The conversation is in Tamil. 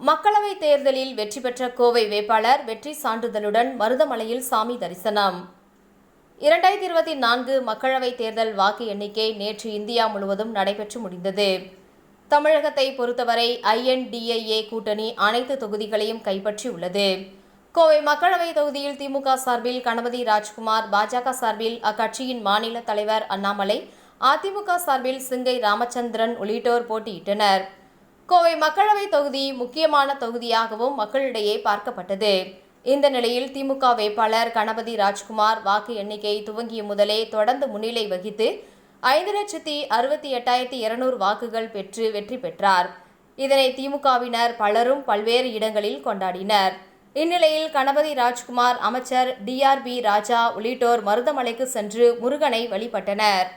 மக்களவைத் தேர்தலில் வெற்றி பெற்ற கோவை வேட்பாளர் வெற்றி சான்றிதழுடன் மருதமலையில் சாமி தரிசனம். 2024 மக்களவைத் தேர்தல் வாக்கு எண்ணிக்கை நேற்று இந்தியா முழுவதும் நடைபெற்று முடிந்தது. தமிழகத்தை பொறுத்தவரை INDIA கூட்டணி அனைத்து தொகுதிகளையும் கைப்பற்றியுள்ளது. கோவை மக்களவை தொகுதியில் திமுக சார்பில் கணபதி ராஜ்குமார், பாஜக சார்பில் அக்கட்சியின் மாநில தலைவர் அண்ணாமலை, அதிமுக சார்பில் சிங்கை ராமச்சந்திரன் உள்ளிட்டோர் போட்டியிட்டனர். கோவை மக்களவை தொகுதி முக்கியமான தொகுதியாகவும் மக்களிடையே பார்க்கப்பட்டது. இந்த நிலையில் திமுக வேட்பாளர் கணபதி ராஜ்குமார் வாக்கு எண்ணிக்கை துவங்கிய முதலே தொடர்ந்து முன்னிலை வகித்து 5,68,200 வாக்குகள் பெற்று வெற்றி பெற்றார். இதனை திமுகவினர் பலரும் பல்வேறு இடங்களில் கொண்டாடினர். இந்நிலையில் கணபதி ராஜ்குமார், அமைச்சர் DRB ராஜா உள்ளிட்டோர் மருதமலைக்கு சென்று முருகனை வழிபட்டனர்.